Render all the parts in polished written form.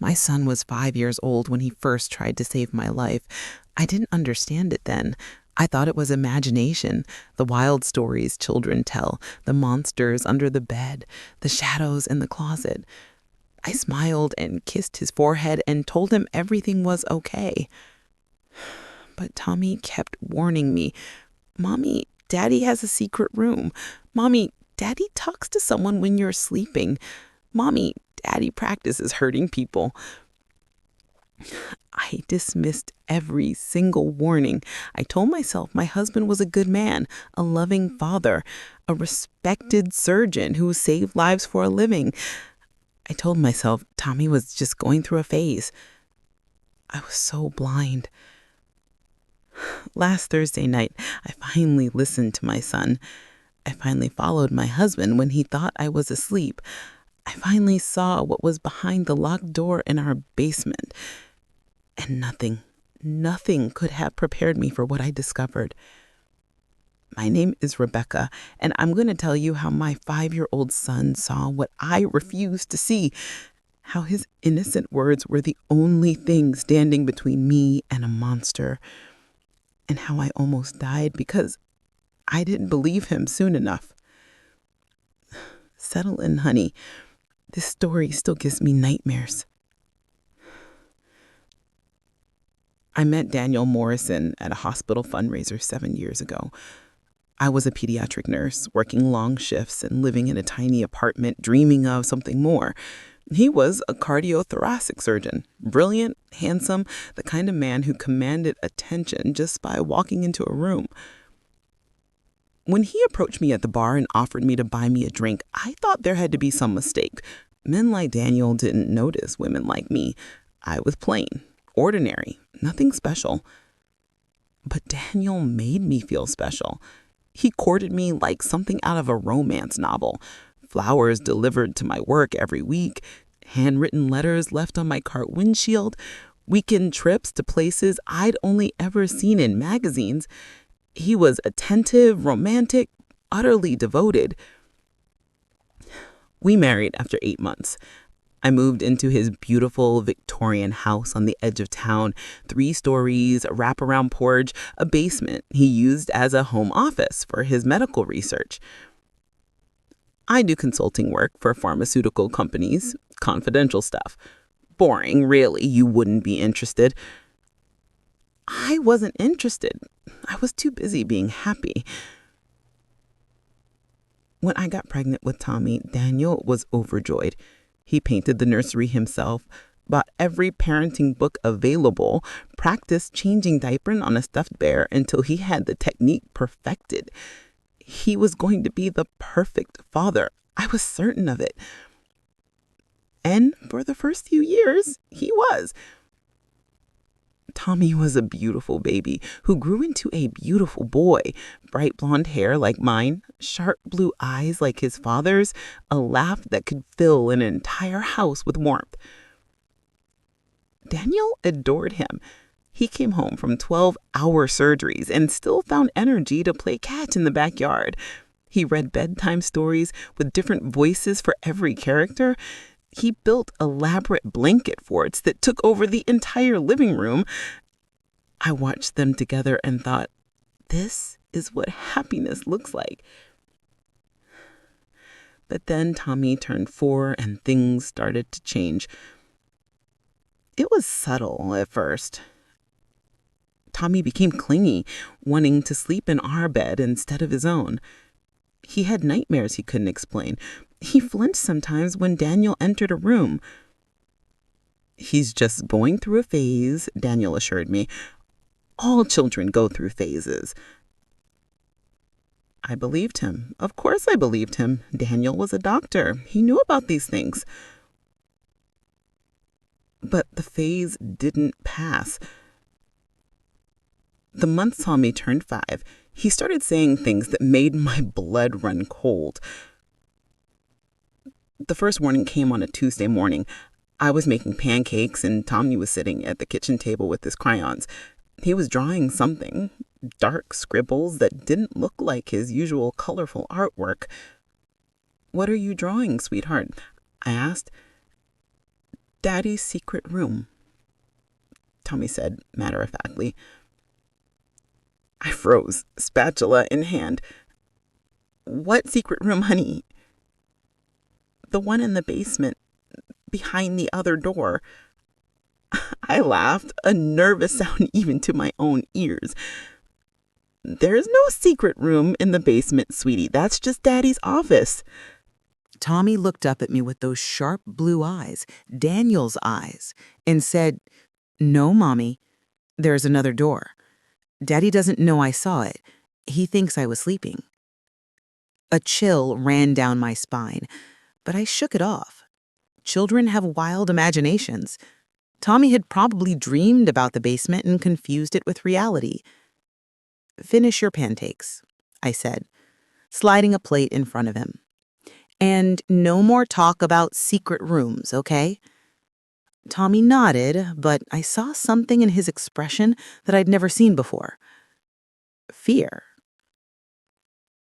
My son was 5 years old when he first tried to save my life. I didn't understand it then. I thought it was imagination, the wild stories children tell, the monsters under the bed, the shadows in the closet. I smiled and kissed his forehead and told him everything was okay. But Tommy kept warning me, "Mommy, Daddy has a secret room. Mommy, Daddy talks to someone when you're sleeping. Mommy, Daddy practices hurting people." I dismissed every single warning. I told myself my husband was a good man, a loving father, a respected surgeon who saved lives for a living. I told myself Tommy was just going through a phase. I was so blind. Last Thursday night, I finally listened to my son. I finally followed my husband when he thought I was asleep. I finally saw what was behind the locked door in our basement. And nothing could have prepared me for what I discovered. My name is Rebecca, and I'm going to tell you how my 5-year-old son saw what I refused to see, how his innocent words were the only thing standing between me and a monster, and how I almost died because I didn't believe him soon enough. Settle in, honey. This story still gives me nightmares. I met Daniel Morrison at a hospital fundraiser 7 years ago. I was a pediatric nurse, working long shifts and living in a tiny apartment, dreaming of something more. He was a cardiothoracic surgeon, brilliant, handsome, the kind of man who commanded attention just by walking into a room. When he approached me at the bar and offered me to buy me a drink, I thought there had to be some mistake. Men like Daniel didn't notice women like me. I was plain, ordinary, nothing special. But Daniel made me feel special. He courted me like something out of a romance novel. Flowers delivered to my work every week, handwritten letters left on my car windshield, weekend trips to places I'd only ever seen in magazines. He was attentive, romantic, utterly devoted. We married after 8 months. I moved into his beautiful Victorian house on the edge of town, 3 stories, a wraparound porch, a basement he used as a home office for his medical research. I do consulting work for pharmaceutical companies, confidential stuff. Boring, really, you wouldn't be interested. I wasn't interested. I was too busy being happy. When I got pregnant with Tommy, Daniel was overjoyed. He painted the nursery himself, bought every parenting book available, practiced changing diapers on a stuffed bear until he had the technique perfected. He was going to be the perfect father. I was certain of it. And for the first few years, he was. Tommy was a beautiful baby who grew into a beautiful boy. Bright blonde hair like mine, sharp blue eyes like his father's, a laugh that could fill an entire house with warmth. Daniel adored him. He came home from 12-hour surgeries and still found energy to play catch in the backyard. He read bedtime stories with different voices for every character. He built elaborate blanket forts that took over the entire living room. I watched them together and thought, this is what happiness looks like. But then Tommy turned 4 and things started to change. It was subtle at first. Tommy became clingy, wanting to sleep in our bed instead of his own. He had nightmares he couldn't explain. He flinched sometimes when Daniel entered a room. "He's just going through a phase," Daniel assured me. "All children go through phases." I believed him. Of course I believed him. Daniel was a doctor. He knew about these things. But the phase didn't pass. The month Tommy turned 5, he started saying things that made my blood run cold. The first warning came on a Tuesday morning. I was making pancakes and Tommy was sitting at the kitchen table with his crayons. He was drawing something, dark scribbles that didn't look like his usual colorful artwork. "What are you drawing, sweetheart?" I asked. Daddy's secret room, Tommy said matter-of-factly. I froze, spatula in hand. What secret room, honey? The one in the basement, behind the other door. I laughed, a nervous sound even to my own ears. There's no secret room in the basement, sweetie. That's just Daddy's office. Tommy looked up at me with those sharp blue eyes, Daniel's eyes, and said, "No, Mommy, there's another door. Daddy doesn't know I saw it. He thinks I was sleeping." A chill ran down my spine, but I shook it off. Children have wild imaginations. Tommy had probably dreamed about the basement and confused it with reality. "Finish your pancakes," I said, sliding a plate in front of him. "And no more talk about secret rooms, okay?" Tommy nodded, but I saw something in his expression that I'd never seen before. Fear.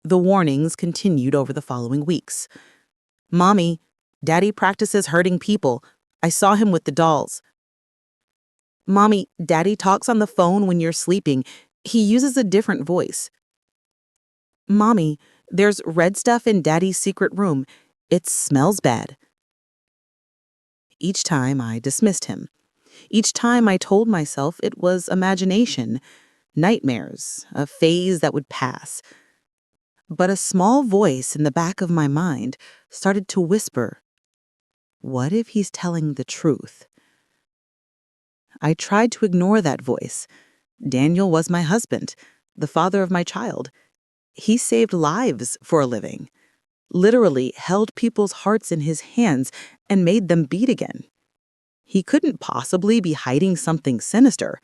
The warnings continued over the following weeks. "Mommy, Daddy practices hurting people. I saw him with the dolls." "Mommy, Daddy talks on the phone when you're sleeping. He uses a different voice." "Mommy, there's red stuff in Daddy's secret room. It smells bad." Each time I dismissed him. Each time I told myself it was imagination, nightmares, a phase that would pass. But a small voice in the back of my mind started to whisper, "What if he's telling the truth?" I tried to ignore that voice. Daniel was my husband, the father of my child. He saved lives for a living, literally held people's hearts in his hands and made them beat again. He couldn't possibly be hiding something sinister.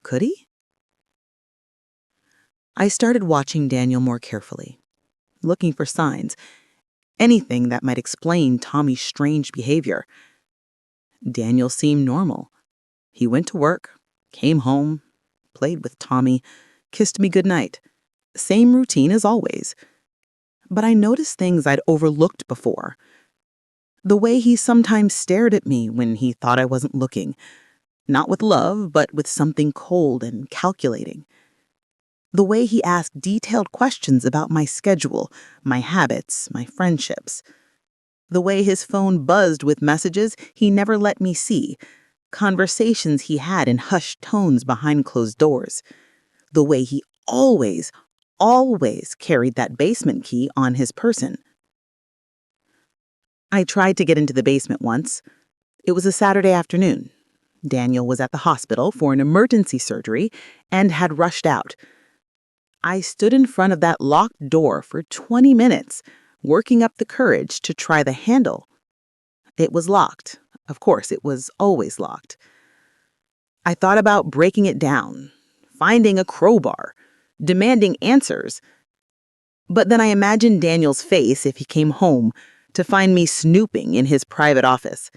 Could he? I started watching Daniel more carefully, looking for signs, anything that might explain Tommy's strange behavior. Daniel seemed normal. He went to work, came home, played with Tommy, kissed me goodnight. Same routine as always. But I noticed things I'd overlooked before. The way he sometimes stared at me when he thought I wasn't looking. Not with love, but with something cold and calculating. The way he asked detailed questions about my schedule, my habits, my friendships. The way his phone buzzed with messages he never let me see, conversations he had in hushed tones behind closed doors. The way he always carried that basement key on his person. I tried to get into the basement once. It was a Saturday afternoon. Daniel was at the hospital for an emergency surgery and had rushed out. I stood in front of that locked door for 20 minutes, working up the courage to try the handle. It was locked. Of course, it was always locked. I thought about breaking it down, finding a crowbar, demanding answers. But then I imagined Daniel's face if he came home to find me snooping in his private office.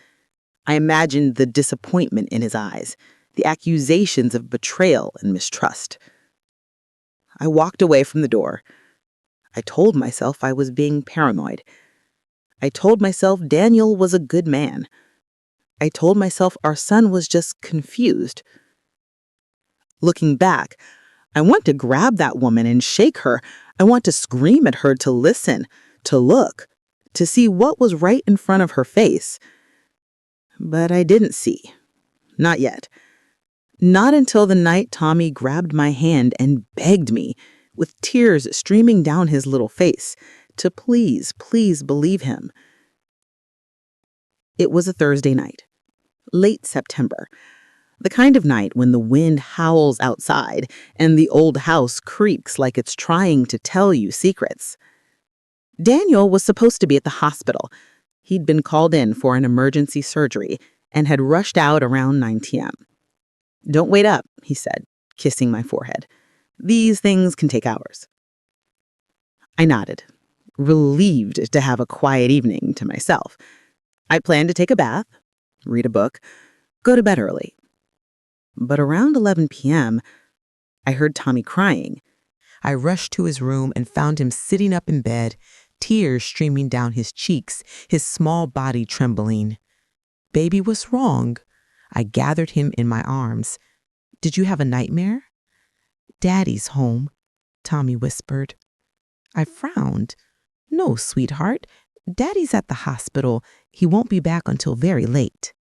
I imagined the disappointment in his eyes, the accusations of betrayal and mistrust. I walked away from the door. I told myself I was being paranoid. I told myself Daniel was a good man. I told myself our son was just confused. Looking back, I want to grab that woman and shake her. I want to scream at her to listen, to look, to see what was right in front of her face. But I didn't see. Not yet. Not until the night Tommy grabbed my hand and begged me, with tears streaming down his little face, to please believe him. It was a Thursday night, late September, the kind of night when the wind howls outside and the old house creaks like it's trying to tell you secrets. Daniel was supposed to be at the hospital. He'd been called in for an emergency surgery and had rushed out around 9 p.m. "Don't wait up," he said, kissing my forehead. "These things can take hours." I nodded, relieved to have a quiet evening to myself. I planned to take a bath, read a book, go to bed early. But around 11 p.m., I heard Tommy crying. I rushed to his room and found him sitting up in bed, tears streaming down his cheeks, his small body trembling. Baby, what's wrong? I gathered him in my arms. Did you have a nightmare? Daddy's home, Tommy whispered. I frowned. No, sweetheart. Daddy's at the hospital. He won't be back until very late.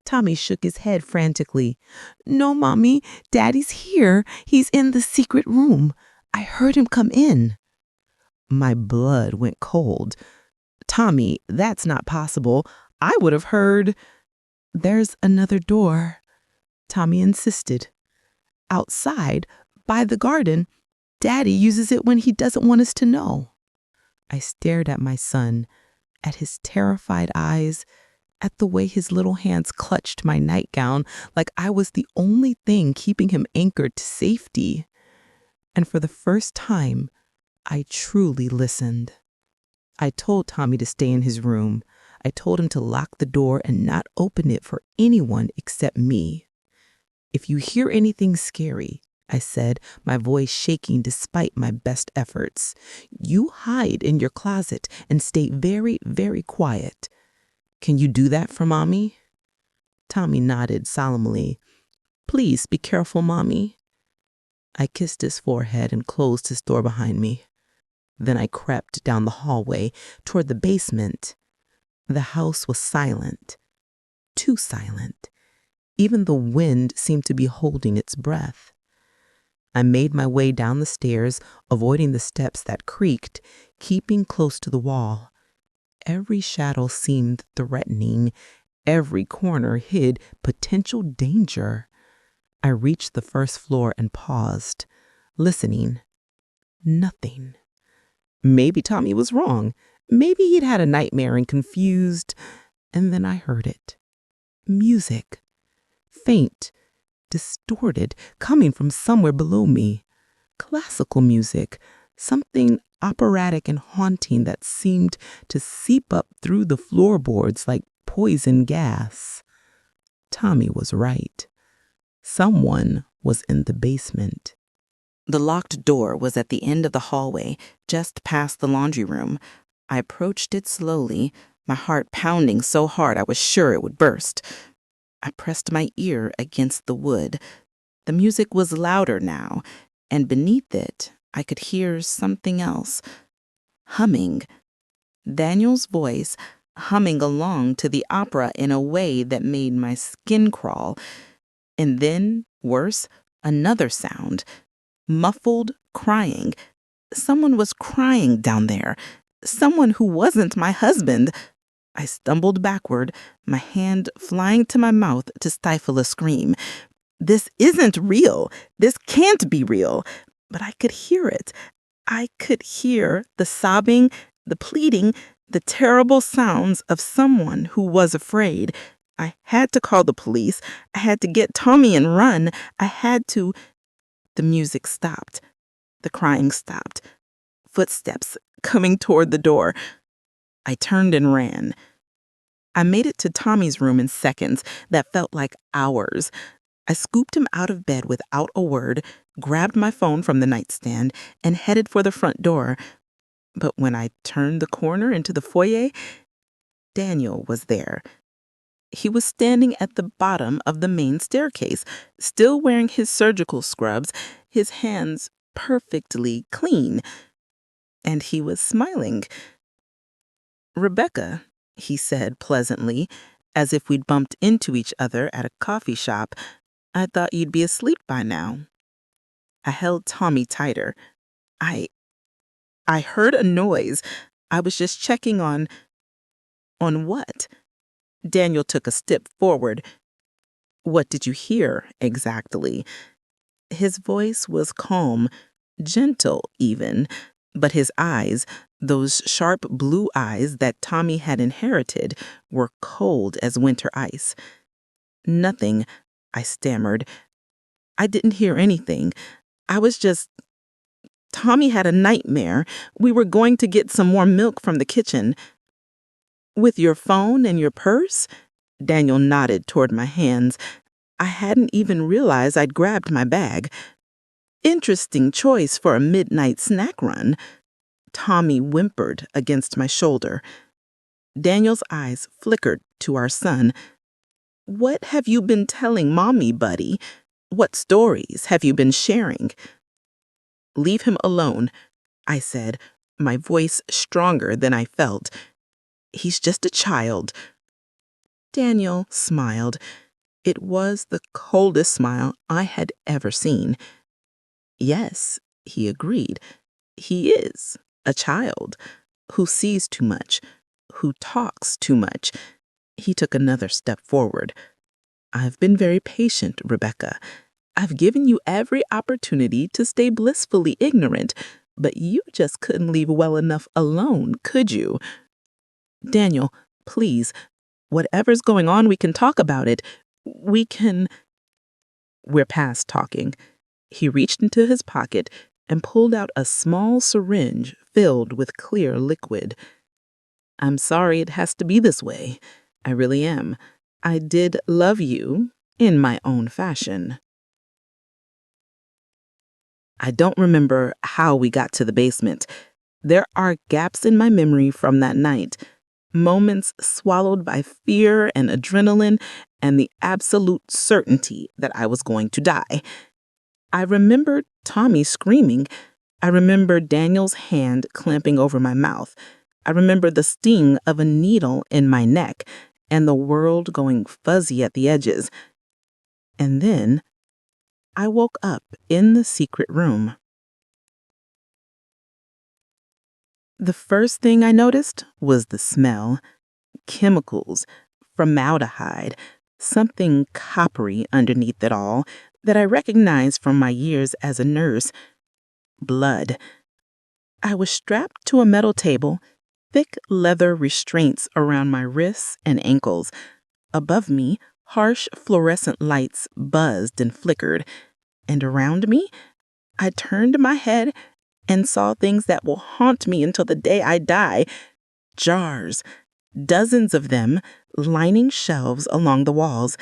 Tommy shook his head frantically. No, Mommy, Daddy's here. He's in the secret room. I heard him come in. My blood went cold. Tommy, that's not possible. I would have heard. There's another door, Tommy insisted. Outside, by the garden. Daddy uses it when he doesn't want us to know. I stared at my son, at his terrified eyes, at the way his little hands clutched my nightgown like I was the only thing keeping him anchored to safety. And for the first time, I truly listened. I told Tommy to stay in his room. I told him to lock the door and not open it for anyone except me. If you hear anything scary, I said, my voice shaking despite my best efforts, you hide in your closet and stay very, very quiet. Can you do that for Mommy? Tommy nodded solemnly. Please be careful, Mommy. I kissed his forehead and closed his door behind me. Then I crept down the hallway toward the basement. The house was silent, too silent. Even the wind seemed to be holding its breath. I made my way down the stairs, avoiding the steps that creaked, keeping close to the wall. Every shadow seemed threatening. Every corner hid potential danger. I reached the first floor and paused, listening. Nothing. Maybe Tommy was wrong. Maybe he'd had a nightmare and confused. And then I heard it. Music. Faint, distorted, coming from somewhere below me. Classical music. Something operatic and haunting that seemed to seep up through the floorboards like poison gas. Tommy was right. Someone was in the basement. The locked door was at the end of the hallway, just past the laundry room. I approached it slowly, my heart pounding so hard I was sure it would burst. I pressed my ear against the wood. The music was louder now, and beneath it, I could hear something else. Humming. Daniel's voice, humming along to the opera in a way that made my skin crawl. And then, worse, another sound. Muffled crying. Someone was crying down there. Someone who wasn't my husband. I stumbled backward, my hand flying to my mouth to stifle a scream. This isn't real. This can't be real. But I could hear it. I could hear the sobbing, the pleading, the terrible sounds of someone who was afraid. I had to call the police. I had to get Tommy and run. I had to. The music stopped. The crying stopped. Footsteps coming toward the door. I turned and ran. I made it to Tommy's room in seconds that felt like hours. I scooped him out of bed without a word, grabbed my phone from the nightstand, and headed for the front door. But when I turned the corner into the foyer, Daniel was there. He was standing at the bottom of the main staircase, still wearing his surgical scrubs, his hands perfectly clean. And he was smiling. "Rebecca," he said pleasantly, as if we'd bumped into each other at a coffee shop, "I thought you'd be asleep by now." I held Tommy tighter. I heard a noise. I was just checking on what? Daniel took a step forward. "What did you hear exactly?" His voice was calm, gentle even, but his eyes, those sharp blue eyes that Tommy had inherited, were cold as winter ice. "Nothing," I stammered. "I didn't hear anything. I was just... Tommy had a nightmare. We were going to get some more milk from the kitchen." "With your phone and your purse?" Daniel nodded toward my hands. I hadn't even realized I'd grabbed my bag. "Interesting choice for a midnight snack run." Tommy whimpered against my shoulder. Daniel's eyes flickered to our son. "What have you been telling Mommy, buddy? What stories have you been sharing?" "Leave him alone," I said, my voice stronger than I felt. "He's just a child." Daniel smiled. It was the coldest smile I had ever seen. "Yes," he agreed. "He is a child who sees too much, who talks too much." He took another step forward. "I've been very patient, Rebecca. I've given you every opportunity to stay blissfully ignorant, but you just couldn't leave well enough alone, could you? Daniel, please, whatever's going on, we can talk about it. We can—" "We're past talking." He reached into his pocket and pulled out a small syringe filled with clear liquid. "I'm sorry it has to be this way. I really am. I did love you in my own fashion." I don't remember how we got to the basement. There are gaps in my memory from that night, moments swallowed by fear and adrenaline and the absolute certainty that I was going to die. I remember Tommy screaming. I remember Daniel's hand clamping over my mouth. I remember the sting of a needle in my neck and the world going fuzzy at the edges. And then I woke up in the secret room. The first thing I noticed was the smell. Chemicals, formaldehyde, something coppery underneath it all that I recognized from my years as a nurse. Blood. I was strapped to a metal table, thick leather restraints around my wrists and ankles. Above me, harsh fluorescent lights buzzed and flickered. And around me, I turned my head and saw things that will haunt me until the day I die. Jars, dozens of them, lining shelves along the walls,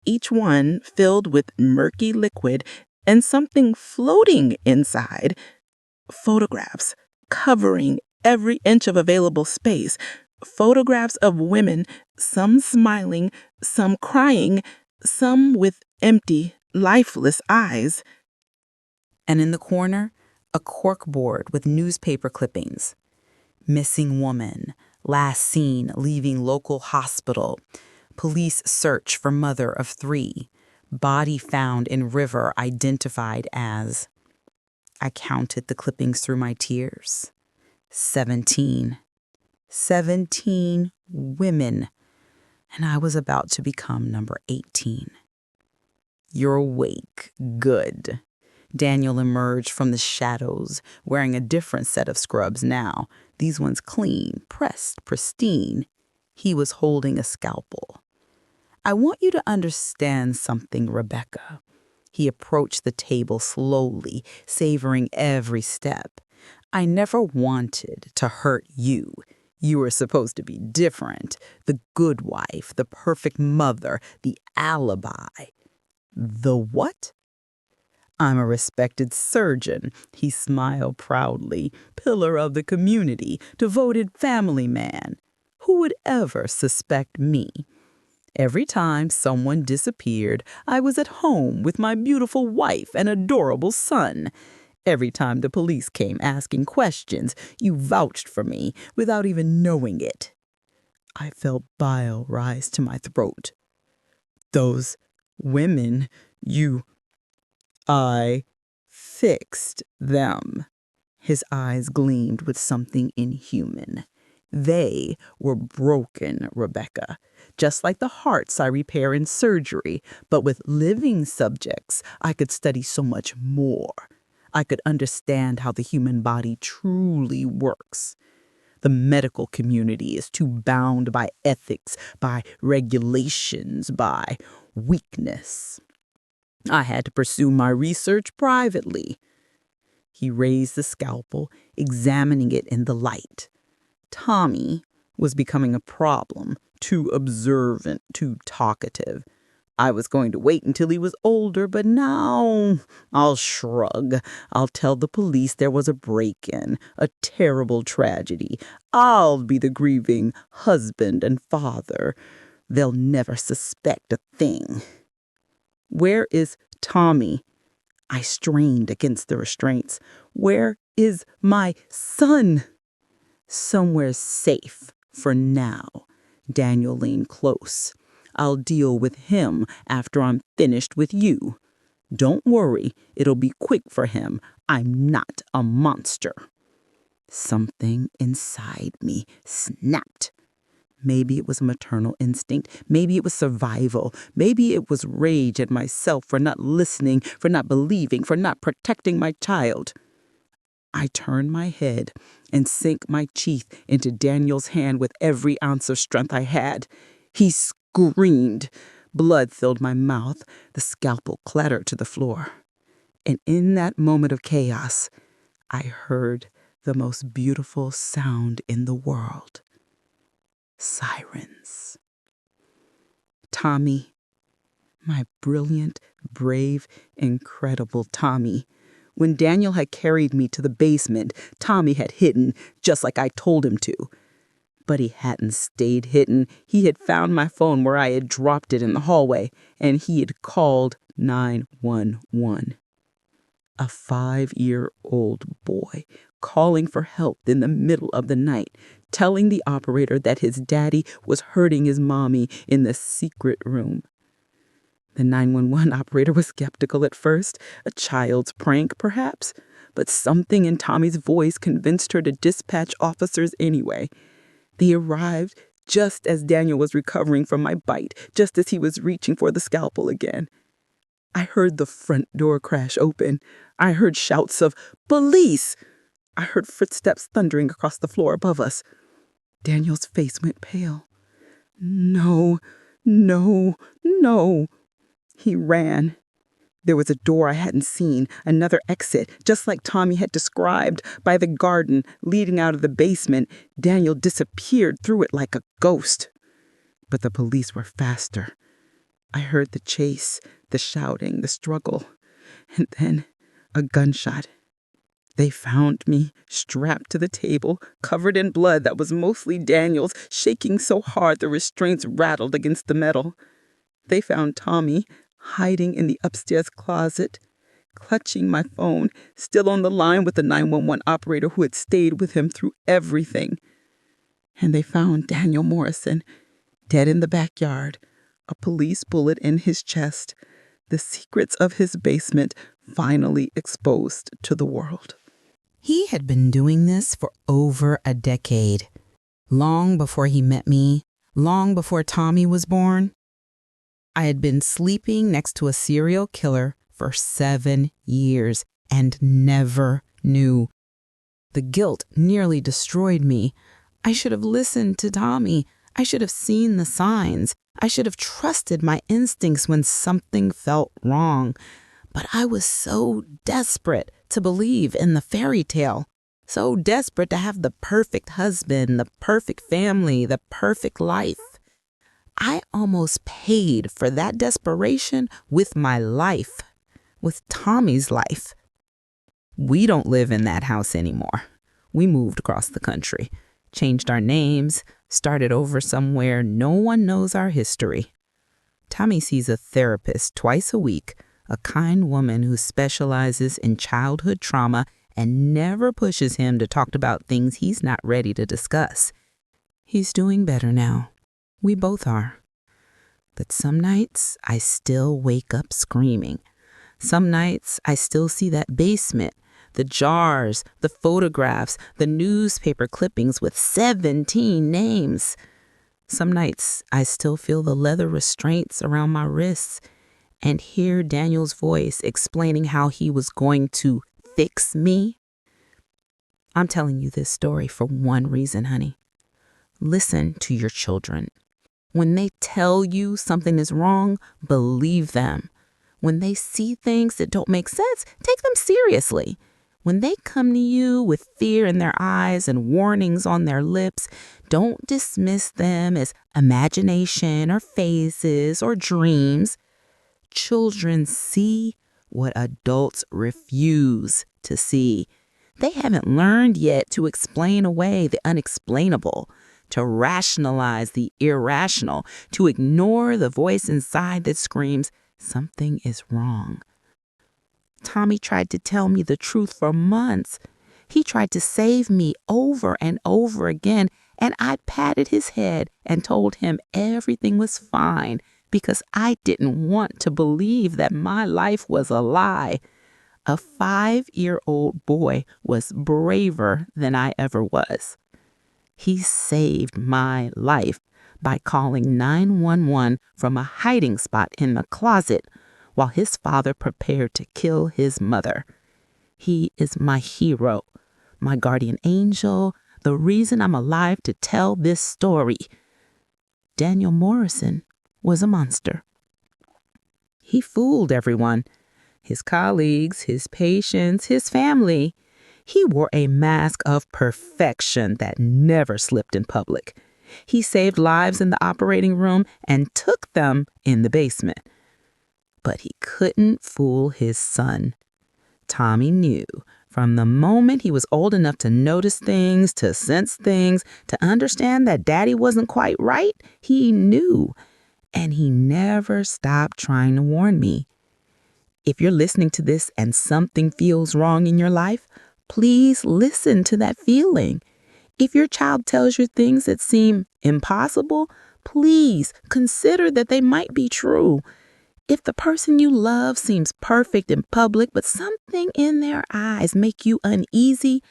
each one filled with murky liquid and something floating inside. Photographs covering every inch of available space. Photographs of women, some smiling, some crying, some with empty, lifeless eyes. And in the corner, a corkboard with newspaper clippings. Missing woman, last seen leaving local hospital. Police search for mother of 3. Body found in river identified as. I counted the clippings through my tears. 17. 17 women. And I was about to become number 18. You're awake. Good. Daniel emerged from the shadows, wearing a different set of scrubs now. These ones clean, pressed, pristine. He was holding a scalpel. I want you to understand something, Rebecca. He approached the table slowly, savoring every step. I never wanted to hurt you. You were supposed to be different. The good wife, the perfect mother, the alibi. The what? I'm a respected surgeon, he smiled proudly, pillar of the community, devoted family man. Who would ever suspect me? Every time someone disappeared, I was at home with my beautiful wife and adorable son. Every time the police came asking questions, you vouched for me without even knowing it. I felt bile rise to my throat. Those women, I fixed them. His eyes gleamed with something inhuman. They were broken, Rebecca, just like the hearts I repair in surgery, but with living subjects, I could study so much more. I could understand how the human body truly works. The medical community is too bound by ethics, by regulations, by weakness. I had to pursue my research privately. He raised the scalpel, examining it in the light. Tommy was becoming a problem, too observant, too talkative. I was going to wait until he was older, but now I'll shrug. I'll tell the police there was a break-in, a terrible tragedy. I'll be the grieving husband and father. They'll never suspect a thing. Where is Tommy? I strained against the restraints. Where is my son? Somewhere safe for now. Daniel leaned close. I'll deal with him after I'm finished with you. Don't worry, it'll be quick for him. I'm not a monster. Something inside me snapped. Maybe it was a maternal instinct. Maybe it was survival. Maybe it was rage at myself for not listening, for not believing, for not protecting my child. I turned my head and sank my teeth into Daniel's hand with every ounce of strength I had. He screamed. Blood filled my mouth. The scalpel clattered to the floor. And in that moment of chaos, I heard the most beautiful sound in the world. Sirens. Tommy, my brilliant, brave, incredible Tommy. When Daniel had carried me to the basement, Tommy had hidden, just like I told him to. But he hadn't stayed hidden. He had found my phone where I had dropped it in the hallway, and he had called 911. A 5-year-old boy calling for help in the middle of the night, telling the operator that his daddy was hurting his mommy in the secret room. The 911 operator was skeptical at first, a child's prank perhaps, but something in Tommy's voice convinced her to dispatch officers anyway. They arrived just as Daniel was recovering from my bite, just as he was reaching for the scalpel again. I heard the front door crash open. I heard shouts of, "Police!" I heard footsteps thundering across the floor above us. Daniel's face went pale. No, no, no. He ran. There was a door I hadn't seen, another exit, just like Tommy had described, by the garden leading out of the basement. Daniel disappeared through it like a ghost. But the police were faster. I heard the chase, the shouting, the struggle, and then a gunshot. They found me, strapped to the table, covered in blood that was mostly Daniel's, shaking so hard the restraints rattled against the metal. They found Tommy, hiding in the upstairs closet, clutching my phone, still on the line with the 911 operator who had stayed with him through everything. And they found Daniel Morrison, dead in the backyard, a police bullet in his chest, the secrets of his basement finally exposed to the world. He had been doing this for over a decade. Long before he met me, long before Tommy was born. I had been sleeping next to a serial killer for 7 years and never knew. The guilt nearly destroyed me. I should have listened to Tommy. I should have seen the signs. I should have trusted my instincts when something felt wrong. But I was so desperate to believe in the fairy tale, so desperate to have the perfect husband, the perfect family, the perfect life. I almost paid for that desperation with my life, with Tommy's life. We don't live in that house anymore. We moved across the country, changed our names, started over somewhere no one knows our history. Tommy sees a therapist twice a week, a kind woman who specializes in childhood trauma and never pushes him to talk about things he's not ready to discuss. He's doing better now. We both are. But some nights I still wake up screaming. Some nights I still see that basement, the jars, the photographs, the newspaper clippings with 17 names. Some nights I still feel the leather restraints around my wrists and hear Daniel's voice explaining how he was going to fix me. I'm telling you this story for one reason, honey. Listen to your children. When they tell you something is wrong, believe them. When they see things that don't make sense, take them seriously. When they come to you with fear in their eyes and warnings on their lips, don't dismiss them as imagination or phases or dreams. Children see what adults refuse to see. They haven't learned yet to explain away the unexplainable, to rationalize the irrational, to ignore the voice inside that screams, something is wrong. Tommy tried to tell me the truth for months. He tried to save me over and over again, and I patted his head and told him everything was fine because I didn't want to believe that my life was a lie. A 5-year-old boy was braver than I ever was. He saved my life by calling 911 from a hiding spot in the closet while his father prepared to kill his mother. He is my hero, my guardian angel, the reason I'm alive to tell this story. Daniel Morrison was a monster. He fooled everyone, his colleagues, his patients, his family. He wore a mask of perfection that never slipped in public. He saved lives in the operating room and took them in the basement. But he couldn't fool his son. Tommy knew from the moment he was old enough to notice things, to sense things, to understand that Daddy wasn't quite right. He knew, and he never stopped trying to warn me. If you're listening to this and something feels wrong in your life, please listen to that feeling. If your child tells you things that seem impossible, please consider that they might be true. If the person you love seems perfect in public, but something in their eyes make you uneasy,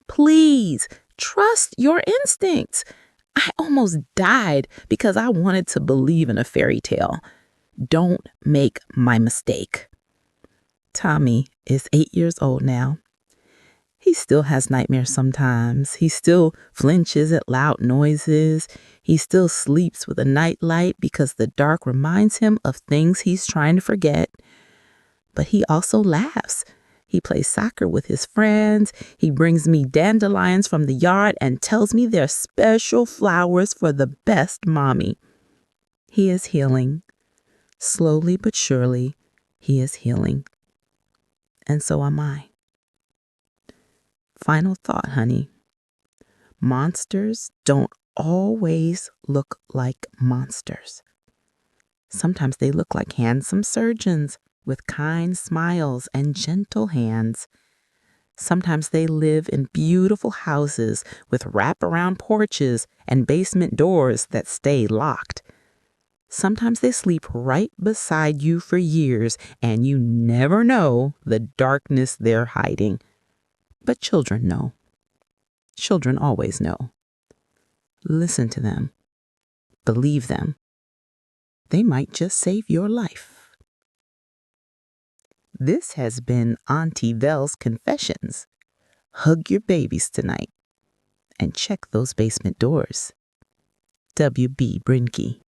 please trust your instincts. I almost died because I wanted to believe in a fairy tale. Don't make my mistake. Tommy is 8 years old now. He still has nightmares sometimes. He still flinches at loud noises. He still sleeps with a nightlight because the dark reminds him of things he's trying to forget. But he also laughs. He plays soccer with his friends. He brings me dandelions from the yard and tells me they're special flowers for the best mommy. He is healing. Slowly but surely, he is healing. And so am I. Final thought, honey. Monsters don't always look like monsters. Sometimes they look like handsome surgeons with kind smiles and gentle hands. Sometimes they live in beautiful houses with wraparound porches and basement doors that stay locked. Sometimes they sleep right beside you for years and you never know the darkness they're hiding. But children know. Children always know. Listen to them. Believe them. They might just save your life. This has been Auntie Belle's Confessions. Hug your babies tonight and check those basement doors. W.B. Brinke.